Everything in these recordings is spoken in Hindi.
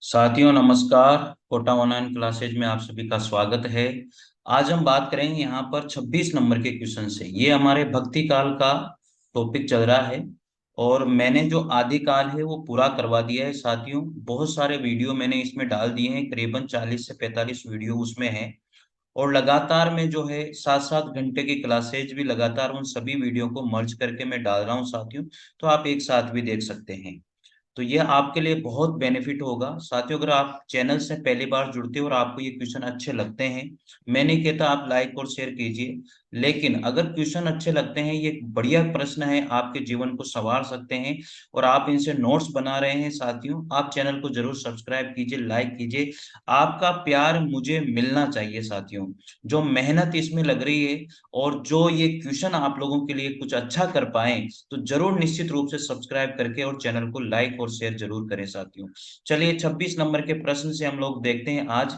साथियों नमस्कार। कोटा ऑनलाइन क्लासेज में आप सभी का स्वागत है। आज हम बात करेंगे यहाँ पर 26 नंबर के क्वेश्चन से। ये हमारे भक्ति काल का टॉपिक चल रहा है और मैंने जो आदि काल है वो पूरा करवा दिया है साथियों। बहुत सारे वीडियो मैंने इसमें डाल दिए हैं, करीबन 40 से 45 वीडियो उसमें है। और लगातार में जो है 7-7 घंटे की क्लासेज भी लगातार उन सभी वीडियो को मर्ज करके मैं डाल रहा हूँ साथियों। तो आप एक साथ भी देख सकते हैं। तो ये आपके लिए बहुत बेनिफिट होगा साथियों। अगर आप चैनल से पहली बार जुड़ते हो और आपको ये क्वेश्चन अच्छे लगते हैं, मैं नहीं कहता आप लाइक और शेयर कीजिए, लेकिन अगर क्वेश्चन अच्छे लगते हैं, ये एक बढ़िया प्रश्न है, आपके जीवन को संवार सकते हैं और आप इनसे नोट्स बना रहे हैं साथियों, आप चैनल को जरूर सब्सक्राइब कीजिए, लाइक कीजिए। आपका प्यार मुझे मिलना चाहिए साथियों। जो मेहनत इसमें लग रही है और जो ये क्वेश्चन आप लोगों के लिए कुछ अच्छा कर पाए, तो जरूर निश्चित रूप से सब्सक्राइब करके और चैनल को लाइक और शेयर जरूर करें साथियों। चलिए 26 नंबर के प्रश्न से हम लोग देखते हैं आज।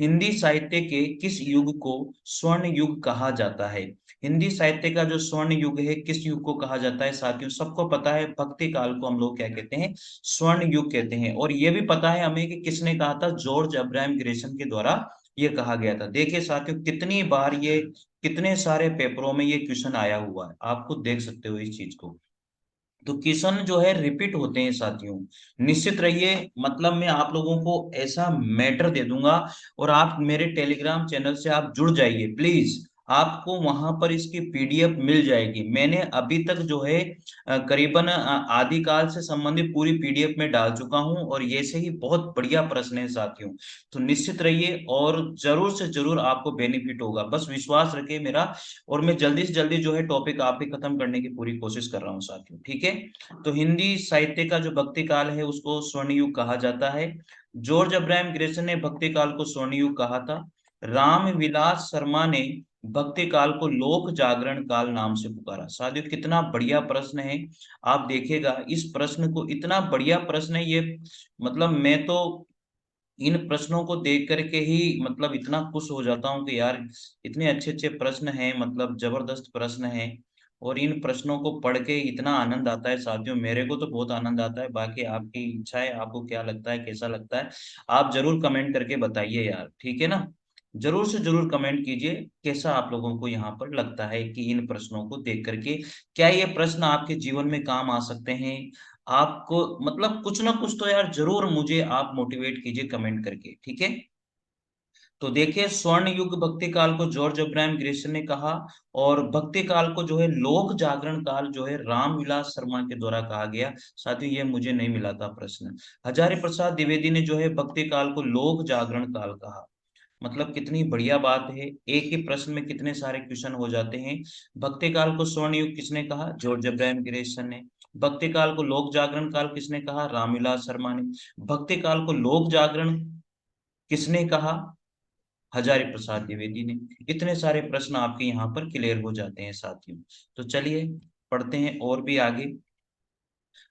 हिंदी साहित्य के किस युग को स्वर्ण युग कहा जाता है? हिंदी साहित्य का जो स्वर्ण युग है, किस युग को कहा जाता है साथियों? सबको पता है, भक्ति काल को हम लोग क्या कहते हैं? स्वर्ण युग कहते हैं। और ये भी पता है हमें कि किसने कहा था? जॉर्ज अब्राहम ग्रेसन के द्वारा ये कहा गया था। देखिए साथियों, कितनी बार ये, कितने सारे पेपरों में ये क्वेश्चन आया हुआ है, आप खुद देख सकते हो इस चीज को। तो क्वेश्चन जो है रिपीट होते हैं साथियों। निश्चित रहिए, मतलब मैं आप लोगों को ऐसा मैटर दे दूंगा। और आप मेरे टेलीग्राम चैनल से आप जुड़ जाइए प्लीज। आपको वहां पर इसकी पीडीएफ मिल जाएगी। मैंने अभी तक जो है करीबन आदिकाल से संबंधित पूरी पीडीएफ में डाल चुका हूं और ये से ही बहुत बढ़िया प्रश्न है साथियों। तो निश्चित रहिए और जरूर से जरूर आपको बेनिफिट होगा, बस विश्वास रखिए मेरा। और मैं जल्दी से जल्दी जो है टॉपिक आप ही खत्म करने की पूरी कोशिश कर रहा हूँ साथियों, ठीक है? तो हिंदी साहित्य का जो भक्ति काल है उसको स्वर्ण युग कहा जाता है। जॉर्ज अब्राहम ग्रेसन ने भक्ति काल को स्वर्ण युग कहा था। राम विलास शर्मा ने भक्ति काल को लोक जागरण काल नाम से पुकारा। साथियों कितना बढ़िया प्रश्न है। आप देखिएगा इस प्रश्न को, इतना बढ़िया प्रश्न है ये। मतलब मैं तो इन प्रश्नों को देख करके ही मतलब इतना खुश हो जाता हूँ कि यार इतने अच्छे अच्छे प्रश्न हैं, मतलब जबरदस्त प्रश्न हैं। और इन प्रश्नों को पढ़ के इतना आनंद आता है साथियों, मेरे को तो बहुत आनंद आता है। बाकी आपकी इच्छा है, आपको क्या लगता है, कैसा लगता है, आप जरूर कमेंट करके बताइए यार, ठीक है ना? जरूर से जरूर कमेंट कीजिए कैसा आप लोगों को यहाँ पर लगता है कि इन प्रश्नों को देख करके क्या ये प्रश्न आपके जीवन में काम आ सकते हैं। आपको मतलब कुछ ना कुछ तो यार जरूर मुझे आप मोटिवेट कीजिए कमेंट करके, ठीक है? तो देखिए, स्वर्ण युग भक्ति काल को जॉर्ज अब्राहम ग्रेसन ने कहा। और भक्ति काल को जो है लोक जागरण काल जो है रामविलास शर्मा के द्वारा कहा गया। साथियों ये मुझे नहीं मिला था प्रश्न। हजारी प्रसाद द्विवेदी ने जो है भक्ति काल को लोक जागरण काल कहा। मतलब कितनी बढ़िया बात है, एक ही प्रश्न में कितने सारे क्वेश्चन हो जाते हैं। भक्ति काल को स्वर्ण युग किसने कहा? जॉर्ज अब्राहम ग्रेसन ने। भक्ति काल को लोक जागरण काल किसने कहा? रामविलास शर्मा ने। भक्ति काल को लोक जागरण किसने कहा? हजारी प्रसाद द्विवेदी ने। इतने सारे प्रश्न आपके यहाँ पर क्लियर हो जाते हैं साथियों। तो चलिए पढ़ते हैं और भी आगे।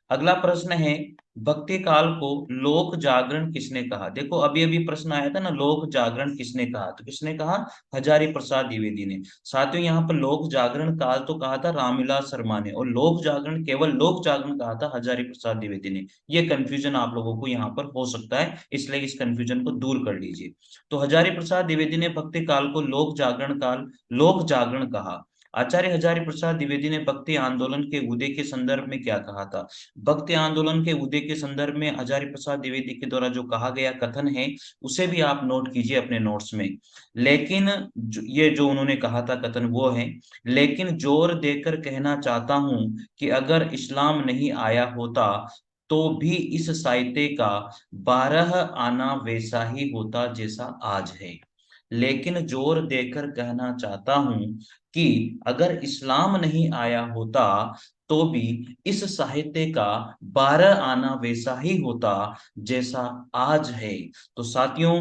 अगला प्रश्न है, भक्ति काल को लोक जागरण किसने कहा? देखो अभी अभी प्रश्न आया था ना, लोक जागरण किसने कहा? तो किसने कहा? हजारी प्रसाद द्विवेदी ने। साथियों यहाँ पर लोक जागरण काल तो कहा था रामविलास शर्मा ने, और लोक जागरण, केवल लोक जागरण कहा था हजारी प्रसाद द्विवेदी ने। ये कंफ्यूजन आप लोगों को यहाँ पर हो सकता है, इसलिए इस कंफ्यूजन को दूर कर लीजिए। तो हजारी प्रसाद द्विवेदी ने भक्ति काल को लोक जागरण काल, लोक जागरण कहा। आचार्य हजारी प्रसाद द्विवेदी ने भक्ति आंदोलन के उदय के संदर्भ में क्या कहा था? भक्ति आंदोलन के उदय के संदर्भ में हजारी प्रसाद द्विवेदी के द्वारा जो कहा गया कथन है, उसे भी आप नोट कीजिए अपने नोट्स में। लेकिन ये जो उन्होंने कहा था कथन वो है, लेकिन जोर देकर कहना चाहता हूं कि अगर इस्लाम नहीं आया होता तो भी इस साहित्य का 12 आना वैसा ही होता जैसा आज है। लेकिन जोर देकर कहना चाहता हूं कि अगर इस्लाम नहीं आया होता तो भी इस साहित्य का 12 आना वैसा ही होता जैसा आज है। तो साथियों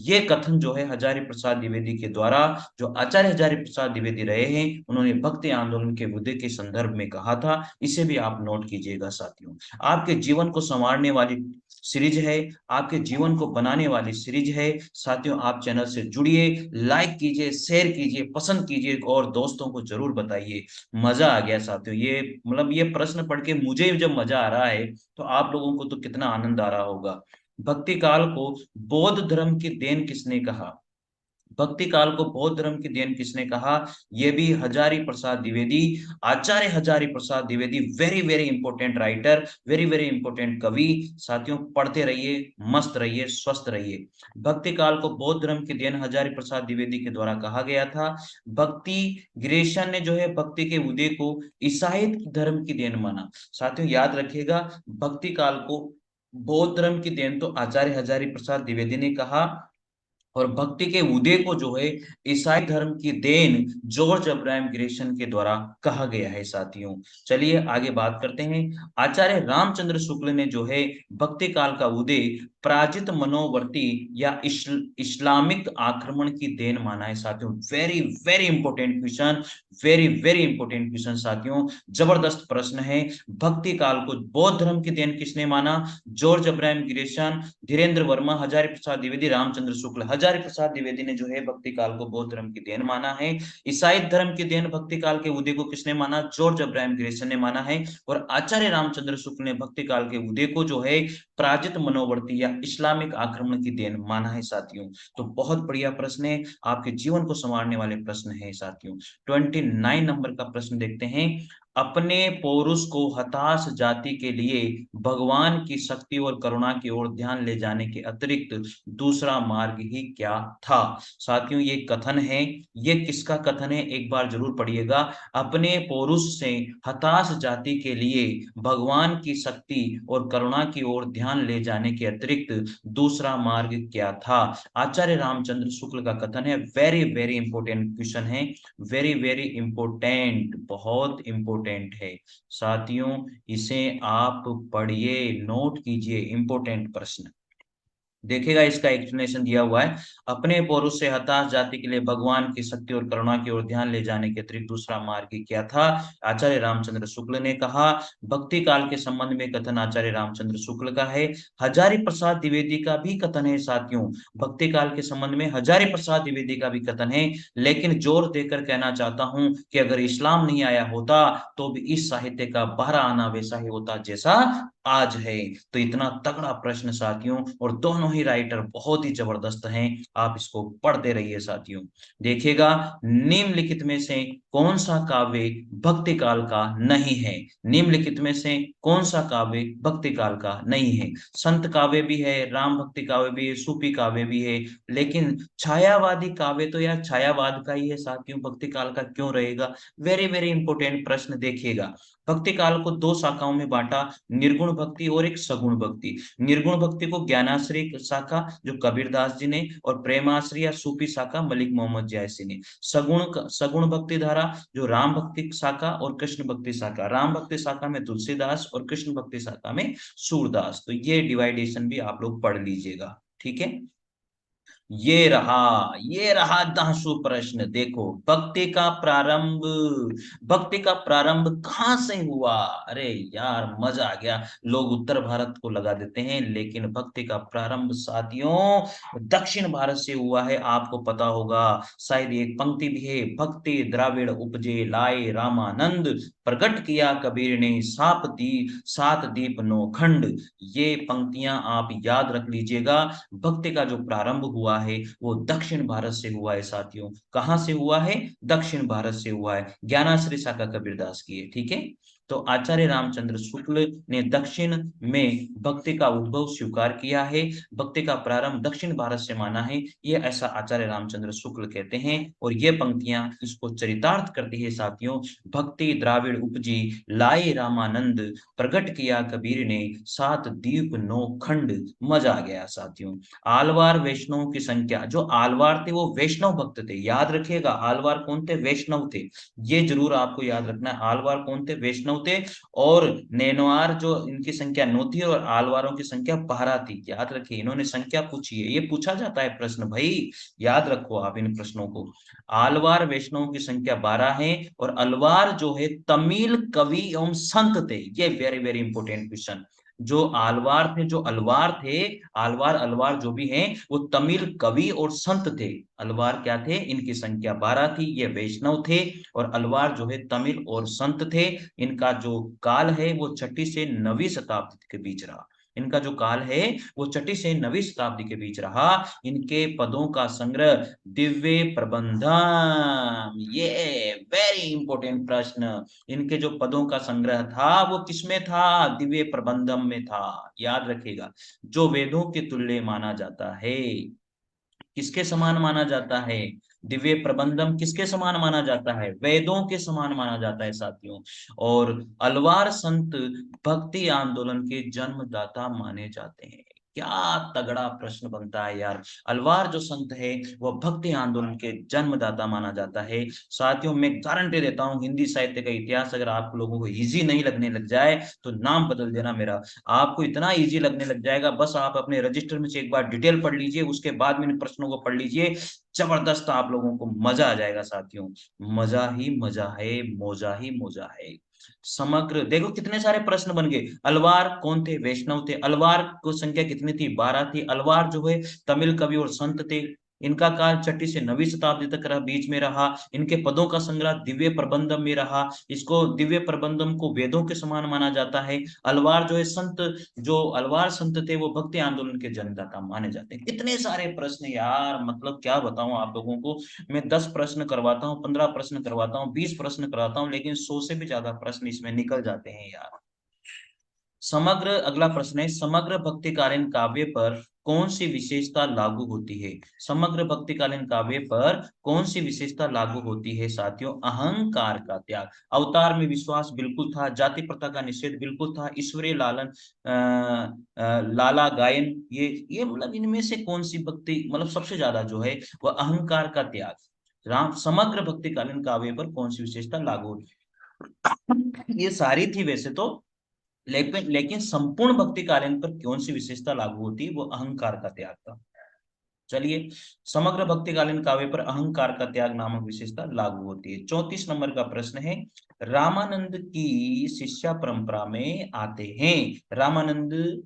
ये कथन जो है हजारी प्रसाद द्विवेदी के द्वारा, जो आचार्य हजारी प्रसाद द्विवेदी रहे हैं, उन्होंने भक्ति आंदोलन के मुद्दे के संदर्भ में कहा था। इसे भी आप नोट कीजिएगा साथियों। आपके जीवन को संवारने वाली सीरीज है, आपके जीवन को बनाने वाली सीरीज है साथियों। आप चैनल से जुड़िए, लाइक कीजिए, शेयर कीजिए, पसंद कीजिए और दोस्तों को जरूर बताइए। मजा आ गया साथियों, ये मतलब ये प्रश्न पढ़ के मुझे जब मजा आ रहा है, तो आप लोगों को तो कितना आनंद आ रहा होगा। भक्ति काल को बौद्ध धर्म की देन किसने कहा? भक्ति काल को बौद्ध धर्म की देन किसने कहा? ये भी Hazari Prasad Dwivedi, Acharya Hazari Prasad Dwivedi, very very important writer, very very important कवि। साथियों पढ़ते रहिए, मस्त रहिए, स्वस्थ रहिए। भक्ति काल को बौद्ध धर्म की देन हजारी प्रसाद द्विवेदी के द्वारा कहा गया था। भक्ति ग्रेशन ने जो है भक्ति के उदय को ईसाई धर्म की देन माना। साथियों याद रखिएगा, भक्ति काल को बौद्ध धर्म की देन तो आचार्य हजारी प्रसाद द्विवेदी ने कहा, और भक्ति के उदय को जो है ईसाई धर्म की देन जॉर्ज अब्राहम ग्रेशन के द्वारा कहा गया है। साथियों चलिए आगे बात करते हैं। आचार्य रामचंद्र शुक्ल ने जो है भक्ति काल का उदय पराजित मनोवर्ती या इस्लामिक आक्रमण की देन माना है। साथियों very very important question, very very important question साथियों, जबरदस्त प्रश्न है। भक्ति काल को बौद्ध धर्म की देन किसने माना? George Abraham Grierson, Dhirendra Verma, Hazari Prasad Dwivedi, Ramchandra Shukla. Hazari Prasad Dwivedi ने जो है भक्ति काल को बौद्ध धर्म की देन माना है। ईसाई धर्म की देन भक्ति काल के उदय को किसने माना? जॉर्ज अब्राहम ग्रेसन ने माना है। और आचार्य रामचंद्र शुक्ल ने भक्ति काल के उदय को जो है पराजित मनोवर्ती या इस्लामिक आक्रमण की देन माना है। साथियों तो बहुत बढ़िया प्रश्न है, आपके जीवन को संवारने वाले प्रश्न है। साथियों 29 नंबर का प्रश्न देखते हैं। अपने पौरुष को हताश जाति के लिए भगवान की शक्ति और करुणा की ओर ध्यान ले जाने के अतिरिक्त दूसरा मार्ग ही क्या था? साथियों ये कथन है, ये किसका कथन है एक बार जरूर पढ़िएगा। अपने पौरुष से हताश जाति के लिए भगवान की शक्ति और करुणा की ओर ध्यान ले जाने के अतिरिक्त दूसरा मार्ग क्या था? आचार्य रामचंद्र शुक्ल का कथन है। वेरी वेरी इंपॉर्टेंट क्वेश्चन है, वेरी वेरी इंपॉर्टेंट, बहुत इंपॉर्टेंट है। साथियों इसे आप पढ़िए, नोट कीजिए, इंपॉर्टेंट प्रश्न देखिएगा। इसका एक्सप्लेनेशन दिया हुआ है। अपने पौरुष से हताश जाति के लिए भगवान की शक्ति और करुणा की ओर ध्यान ले जाने के अतिरिक्त दूसरा मार्ग क्या था? आचार्य रामचंद्र शुक्ल ने कहा। भक्ति काल के संबंध में कथन आचार्य रामचंद्र शुक्ल का है। हजारी प्रसाद द्विवेदी का भी कथन है। साथियों भक्ति काल के संबंध में हजारी प्रसाद द्विवेदी का भी कथन है, लेकिन जोर देकर कहना चाहता हूं कि अगर इस्लाम नहीं आया होता तो भी इस साहित्य का बाहर आना वैसा ही होता जैसा आज है। तो इतना तगड़ा प्रश्न साथियों, और दोनों ही राइटर बहुत ही जबरदस्त हैं, आप इसको पढ़ते रहिए। साथियों देखिएगा, निम्नलिखित में से कौन सा काव्य भक्ति काल का नहीं है? निम्नलिखित में से कौन सा काव्य भक्ति काल का नहीं है? संत काव्य भी है, राम भक्ति काव्य भी है, सूफी काव्य भी है, लेकिन छायावादी काव्य तो यार छायावाद का ही है। साथियों भक्ति काल का क्यों रहेगा? वेरी वेरी इंपॉर्टेंट प्रश्न देखिएगा। भक्ति काल को दो शाखाओं में बांटा, निर्गुण भक्ति और एक सगुण भक्ति। निर्गुण भक्ति को ज्ञानाश्रय शाखा जो कबीरदास जी ने, और प्रेमाश्रय या सूफी शाखा मलिक मोहम्मद जैसी ने। सगुण भक्ति धारा जो राम भक्ति शाखा और कृष्ण भक्ति शाखा, राम भक्ति शाखा में तुलसीदास और कृष्ण भक्ति शाखा में सूरदास। तो ये डिवाइडेशन भी आप लोग पढ़ लीजिएगा, ठीक है। ये रहा दहशु प्रश्न। देखो भक्ति का प्रारंभ, भक्ति का प्रारंभ कहां से हुआ? अरे यार मजा आ गया। लोग उत्तर भारत को लगा देते हैं, लेकिन भक्ति का प्रारंभ साथियों दक्षिण भारत से हुआ है। आपको पता होगा, शायद एक पंक्ति भी है, भक्ति द्राविड़ उपजे लाए रामानंद, प्रकट किया कबीर ने सात दीप नौ खंड। ये पंक्तियां आप याद रख लीजिएगा। भक्ति का जो प्रारंभ हुआ है वो दक्षिण भारत से हुआ है। साथियों कहां से हुआ है? दक्षिण भारत से हुआ है। ज्ञानाश्रय शाखा कबीरदास की है, ठीक है। तो आचार्य रामचंद्र शुक्ल ने दक्षिण में भक्ति का उद्भव स्वीकार किया है, भक्ति का प्रारंभ दक्षिण भारत से माना है, ये ऐसा आचार्य रामचंद्र शुक्ल कहते हैं। और ये पंक्तियां इसको चरितार्थ करती है। साथियों भक्ति द्राविड़ उपजी लाए रामानंद, प्रकट किया कबीर ने सात दीप नौ खंड। मजा आ गया साथियों। आलवार वैष्णव की संख्या, जो आलवार थे वो वैष्णव भक्त थे, याद रखिएगा। आलवार कौन थे? वैष्णव थे। ये जरूर आपको याद रखना है, आलवार कौन थे? वैष्णव थे। और नेनवार जो इनकी संख्या 9 थी और आलवारों की संख्या 12 थी। याद रखिए, इन्होंने संख्या पूछी है, ये पूछा जाता है प्रश्न भाई, याद रखो आप इन प्रश्नों को। आलवार वैष्णव की संख्या 12 है, और अलवार जो है तमिल कवि एवं संत थे। ये वेरी वेरी इंपॉर्टेंट क्वेश्चन। जो आलवार थे, जो अलवार थे, आलवार अलवार जो भी हैं वो तमिल कवि और संत थे। अलवार क्या थे? इनकी संख्या 12 थी, ये वैष्णव थे। और अलवार जो है तमिल और संत थे। इनका जो काल है वो 6ठी से 9वीं शताब्दी के बीच रहा। इनका जो काल है वो 6वीं से 9वीं शताब्दी के बीच रहा। इनके पदों का संग्रह दिव्य प्रबंधम, ये वेरी इंपॉर्टेंट प्रश्न। इनके जो पदों का संग्रह था वो किसमें था? दिव्य प्रबंधम में था। याद रखिएगा, जो वेदों के तुल्य माना जाता है। किसके समान माना जाता है? दिव्य प्रबंधम किसके समान माना जाता है? वेदों के समान माना जाता है साथियों। और अलवार संत भक्ति आंदोलन के जन्मदाता माने जाते हैं। क्या तगड़ा प्रश्न बनता है यार। अलवार जो संत है वह भक्ति आंदोलन के जन्मदाता माना जाता है। साथियों मैं गारंटी देता हूं, हिंदी साहित्य का इतिहास अगर आप लोगों को इजी नहीं लगने लग जाए तो नाम बदल देना मेरा। आपको इतना इजी लगने लग जाएगा, बस आप अपने रजिस्टर में से एक बार डिटेल पढ़ लीजिए, उसके बाद में इन प्रश्नों को पढ़ लीजिए। जबरदस्त, आप लोगों को मजा आ जाएगा साथियों। मजा ही मजा है, मौजा ही मौजा है। समग्र देखो कितने सारे प्रश्न बन गए। अलवार कौन थे? वैष्णव थे। अलवार को संख्या कितनी थी? 12 थी। अलवार जो है तमिल कवि और संत थे। इनका काल 6वीं से 9वीं शताब्दी तक रहा, बीच में रहा। इनके पदों का संग्रह दिव्य प्रबंधम में रहा। इसको दिव्य प्रबंधम को वेदों के समान माना जाता है। अलवार जो है संत, जो अलवार संत थे वो भक्ति आंदोलन के जन्मदाता माने जाते हैं। इतने सारे प्रश्न यार, मतलब क्या बताऊं आप लोगों को। मैं 10 प्रश्न करवाता हूँ, 15 प्रश्न करवाता हूँ, 20 प्रश्न करवाता हूँ, लेकिन 100 से भी ज्यादा प्रश्न इसमें निकल जाते हैं यार। समग्र अगला प्रश्न है, समग्र भक्तिकालीन काव्य पर कौन सी विशेषता लागू होती है? समग्र भक्तिकालीन काव्य पर कौन सी विशेषता लागू होती है साथियों? अहंकार का त्याग। अवतार में विश्वास बिल्कुल था। जाति प्रथा का निषेध बिल्कुल था। ईश्वरीय लालन, लाला गायन, ये मतलब इनमें से कौन सी भक्ति मतलब सबसे ज्यादा जो है वह अहंकार का त्याग। राम समग्र भक्तिकालीन काव्य पर कौन सी विशेषता लागू होती है? ये सारी थी वैसे तो, लेकिन संपूर्ण भक्तिकालीन पर कौन सी विशेषता लागू होती है? वो अहंकार का त्याग था। चलिए, समग्र भक्तिकालीन काव्य पर अहंकार का त्याग नामक विशेषता लागू होती है। 34 नंबर का प्रश्न है, रामानंद की शिष्या परंपरा में आते हैं। रामानंद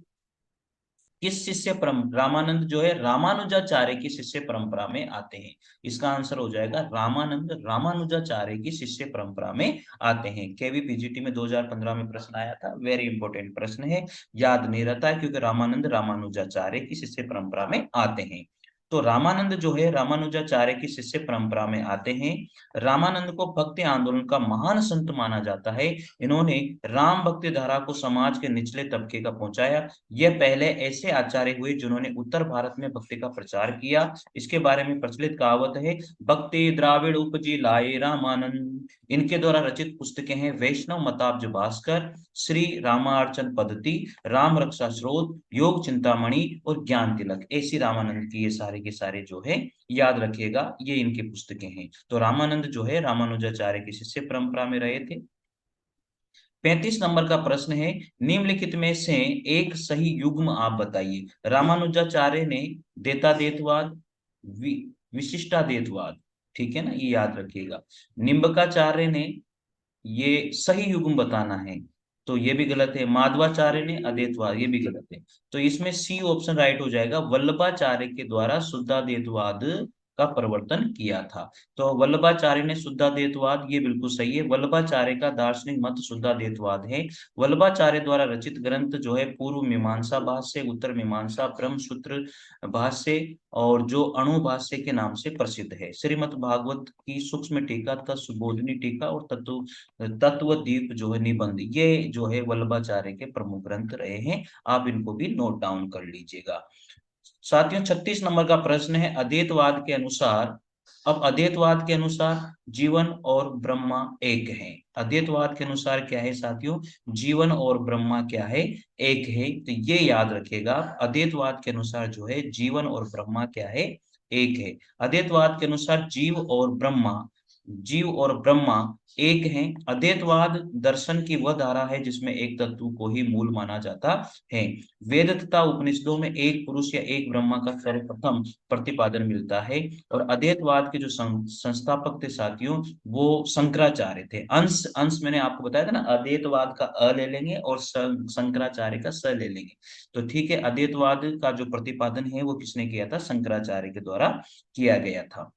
किस शिष्य परम रामानंद जो है रामानुजाचार्य की शिष्य परंपरा में आते हैं। इसका आंसर हो जाएगा रामानंद रामानुजाचार्य की शिष्य परंपरा में आते हैं। केवी पीजीटी में 2015 में प्रश्न आया था, वेरी इंपॉर्टेंट प्रश्न है। याद नहीं रहता है क्योंकि रामानंद रामानुजाचार्य की शिष्य परंपरा में आते हैं। तो रामानंद जो है रामानुजाचार्य की शिष्य परंपरा में आते हैं। रामानंद को भक्ति आंदोलन का महान संत माना जाता है। इन्होंने राम भक्ति धारा को समाज के निचले तबके का पहुंचाया। ये पहले ऐसे आचार्य हुए जिन्होंने उत्तर भारत में भक्ति का प्रचार किया। इसके बारे में प्रचलित कहावत है, भक्ति द्राविड़ उपजी लाए रामानंद। इनके द्वारा रचित पुस्तकें हैं वैष्णव मताब्ज भास्कर, श्री रामार्चन पद्धति, राम रक्षा स्रोत, योग चिंतामणि और ज्ञान तिलक। ऐसी रामानंद की ये सारे के सारे जो है, याद रखिएगा, ये इनकी पुस्तकें हैं। तो रामानंद जो है रामानुजाचार्य की शिष्य परंपरा में रहे थे। 35 नंबर का प्रश्न है, निम्नलिखित में से एक सही युग्म आप बताइए। रामानुजाचार्य ने देतादेतवाद, वि, विशिष्टाद्वैतवाद, ठीक है ना, ये याद रखिएगा। निम्बकाचार्य ने, ये सही युग्म बताना है, तो ये भी गलत है। माधवाचार्य ने अद्वैतवाद, ये भी गलत है। तो इसमें सी ऑप्शन राइट हो जाएगा, वल्लभाचार्य के द्वारा शुद्धाद्वैतवाद का प्रवर्तन किया था। तो वल्लभाचार्य ने शुद्धाद्वैतवाद, ये बिल्कुल सही है। वल्लभाचार्य का दार्शनिक मत शुद्धाद्वैतवाद है। वल्लभाचार्य द्वारा रचित ग्रंथ जो है पूर्व मीमांसा भाष्य, उत्तर मीमांसा, ब्रह्म सूत्र भाष्य और जो अणु भाष्य के नाम से प्रसिद्ध है। श्रीमद् भागवत की सूक्ष्म टीका तथा सुबोधनी टीका और तत्वदीप जो है निबंध, ये जो है वल्लभाचार्य के प्रमुख ग्रंथ रहे हैं। आप इनको भी नोट डाउन कर लीजिएगा। साथियों 36 नंबर का प्रश्न है, अद्वैतवाद के अनुसार, अब अद्वैतवाद के अनुसार जीवन और ब्रह्मा एक है। अद्वैतवाद के अनुसार क्या है साथियों? जीवन और ब्रह्मा क्या है? एक है। तो ये याद रखिएगा, अद्वैतवाद के अनुसार जो है जीवन और ब्रह्मा क्या है? एक है। अद्वैतवाद के अनुसार जीव और ब्रह्मा एक हैं। अद्वैतवाद दर्शन की वह धारा है जिसमें एक तत्व को ही मूल माना जाता है। वेद तथा उपनिषदों में एक पुरुष या एक ब्रह्मा का सर्वप्रथम प्रतिपादन मिलता है। और अद्वैतवाद के जो संस्थापक थे साथियों, वो शंकराचार्य थे। अंश अंश मैंने आपको बताया था ना, अद्वैतवाद का अ ले लेंगे और शंकराचार्य का स ले लेंगे। तो ठीक है, अद्वैतवाद का जो प्रतिपादन है वो किसने किया था? शंकराचार्य के द्वारा किया गया था।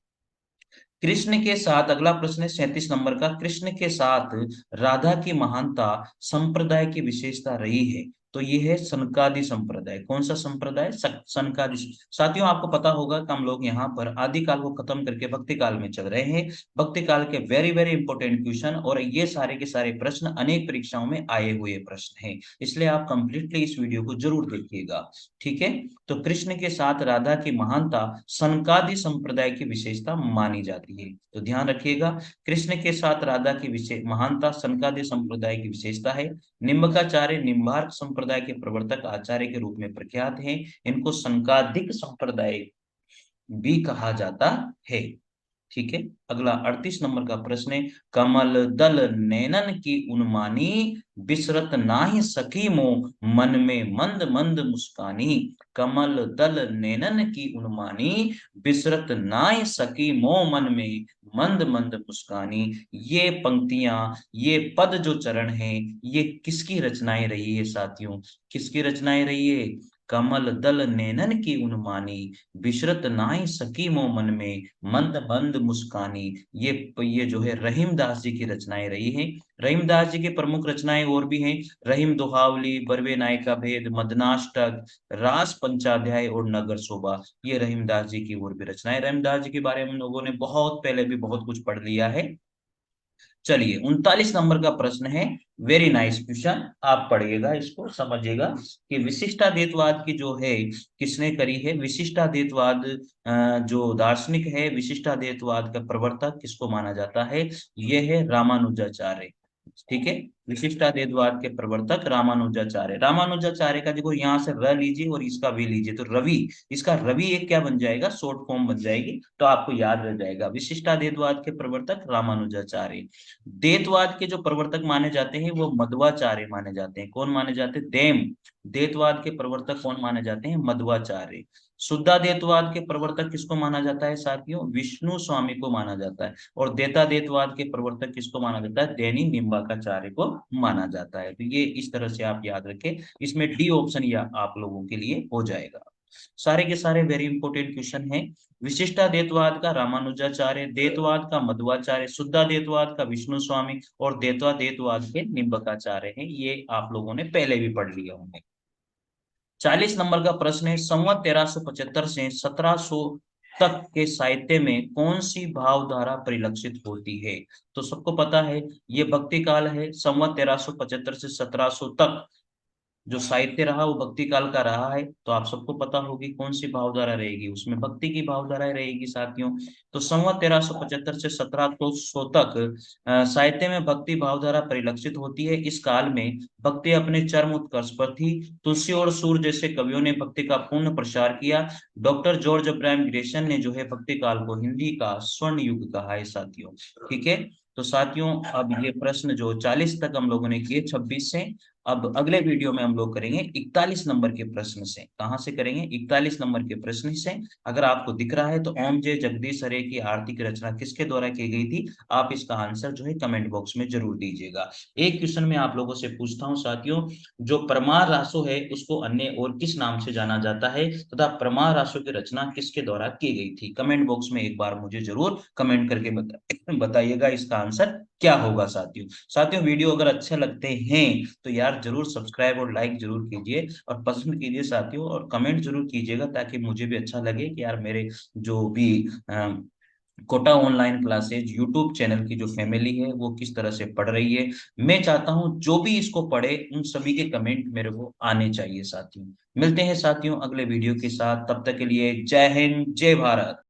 कृष्ण के साथ अगला प्रश्न है 37 नंबर का, कृष्ण के साथ राधा की महानता संप्रदाय की विशेषता रही है। तो ये है सनकादि संप्रदाय। कौन सा संप्रदाय? सनकादि। साथियों आपको पता होगा कि हम लोग यहाँ पर आदि काल को खत्म करके भक्ति काल में चल रहे हैं। भक्ति काल के वेरी वेरी इंपॉर्टेंट क्वेश्चन, और ये सारे के सारे प्रश्न अनेक परीक्षाओं में आए हुए प्रश्न हैं, इसलिए आप कंप्लीटली इस वीडियो को जरूर देखिएगा। ठीक है, तो कृष्ण के साथ राधा की महानता सनकादि संप्रदाय की विशेषता मानी जाती है। तो ध्यान रखिएगा, कृष्ण के साथ राधा की विशेष महानता सनकादि संप्रदाय की विशेषता है। निम्बकाचार्य निम्बार्क संप्रदाय के प्रवर्तक आचार्य के रूप में प्रख्यात हैं। इनको सनकादिक संप्रदाय भी कहा जाता है। ठीक है, अगला 38 नंबर का प्रश्न है, कमल दल नैनन की उन्मानी, बिसरत नाहि सखी मो मन में मंद मंद मुस्कानी। कमल दल नैनन की उन्मानी, बिसरत नाहि सखी मो मन में मंद मंद मुस्कानी। ये पंक्तियां, ये पद जो चरण है, ये किसकी रचनाएं रही है साथियों? किसकी रचनाएं रही है? कमल दल नैनन की उन्मानी, बिसरत नाहि सकी मो मन में मंद मंद मुस्कानी। ये जो है रहीमदास जी की रचनाएं रही हैं। रहीमदास जी की प्रमुख रचनाएं और भी हैं, रहीम दोहावली, बरवे नायिका भेद, मदनाष्टक, रास पंचाध्याय और नगर शोभा। ये रहीमदास जी की और भी रचनाएं। रहीमदास जी के बारे में हम लोगों ने बहुत पहले भी बहुत कुछ पढ़ लिया है। चलिए 39 नंबर का प्रश्न है, वेरी नाइस क्वेश्चन, आप पढ़िएगा, इसको समझिएगा कि विशिष्टाद्वैतवाद की जो है किसने करी है? विशिष्टाद्वैतवाद जो दार्शनिक है, विशिष्टाद्वैतवाद का प्रवर्तक किसको माना जाता है? यह है रामानुजाचार्य। ठीक है, विशिष्टाद्वैतवाद के प्रवर्तक रामानुजाचार्य। रामानुजाचार्य का देखो यहाँ से र लीजिए और इसका वी लीजिए, तो रवि, इसका रवि एक क्या बन जाएगा? शॉर्ट फॉर्म बन जाएगी, तो आपको याद रह जाएगा। विशिष्टाद्वैतवाद के प्रवर्तक रामानुजाचार्य। द्वैतवाद के जो प्रवर्तक माने जाते हैं वो मध्वाचार्य माने जाते हैं। कौन माने जाते हैं? द्वैतवाद के प्रवर्तक कौन माने जाते हैं? मध्वाचार्य। शुद्धाद्वैतवाद के प्रवर्तक किसको माना जाता है साथियों? विष्णु स्वामी को माना जाता है। और द्वैताद्वैतवाद के प्रवर्तक किसको माना जाता है? दैनी निम्बार्काचार्य को माना जाता है। तो ये इस तरह से आप याद रखें, इसमें डी ऑप्शन या आप लोगों के लिए हो जाएगा। सारे के सारे वेरी इंपॉर्टेंट क्वेश्चन है। विशिष्टाद्वैतवाद का रामानुजाचार्य, द्वैतवाद का मध्वाचार्य, शुद्धाद्वैतवाद का विष्णु स्वामी और द्वैताद्वैतवाद के निम्बकाचार्य हैं। ये आप लोगों ने पहले भी पढ़ लिया होंगे। 40 नंबर का प्रश्न है, संवत 1375 से 1700 तक के साहित्य में कौन सी भावधारा परिलक्षित होती है? तो सबको पता है ये भक्ति काल है। संवत 1375 से 1700 तक जो साहित्य रहा वो भक्ति काल का रहा है, तो आप सबको पता होगी कौन सी भावधारा रहेगी, उसमें भक्ति की भावधारा रहेगी साथियों। तो संवत 1375 से 1700 तक साहित्य में भक्ति भावधारा परिलक्षित होती है। इस काल में भक्ति अपने चरम उत्कर्ष पर थी। तुलसी और सूर जैसे कवियों ने भक्ति का पूर्ण प्रचार किया। डॉक्टर जॉर्ज अब्राहम ग्रेशन ने जो है भक्ति काल को हिंदी का स्वर्ण युग कहा है साथियों। ठीक है, तो साथियों अब ये प्रश्न जो 40 तक हम लोगों ने किए 26 से, अब अगले वीडियो में हम लोग करेंगे 41 नंबर के प्रश्न से। कहां से करेंगे? 41 नंबर के प्रश्न से। अगर आपको दिख रहा है तो ओम जय जगदीश हरे की आरती की रचना किसके द्वारा की गई थी? आप इसका आंसर जो है कमेंट बॉक्स में जरूर दीजिएगा। एक क्वेश्चन में आप लोगों से पूछता हूं साथियों, जो परमार रासो है उसको अन्य और किस नाम से जाना जाता है तथा परमार रासो की रचना किसके द्वारा की गई थी? कमेंट बॉक्स में एक बार मुझे जरूर कमेंट करके बताइएगा इसका आंसर क्या होगा साथियों। साथियों वीडियो अगर अच्छे लगते हैं तो यार जरूर सब्सक्राइब और लाइक जरूर कीजिए और पसंद कीजिए साथियों, और कमेंट जरूर कीजिएगा ताकि मुझे भी अच्छा लगे कि यार मेरे जो भी Kota online classes YouTube channel की जो फैमिली है वो किस तरह से पढ़ रही है। मैं चाहता हूं जो भी इसको पढ़े उन सभी के कमेंट मेरे को आने चाहिए साथियों। मिलते हैं साथियों अगले वीडियो के साथ, तब तक के लिए जय हिंद जय भारत।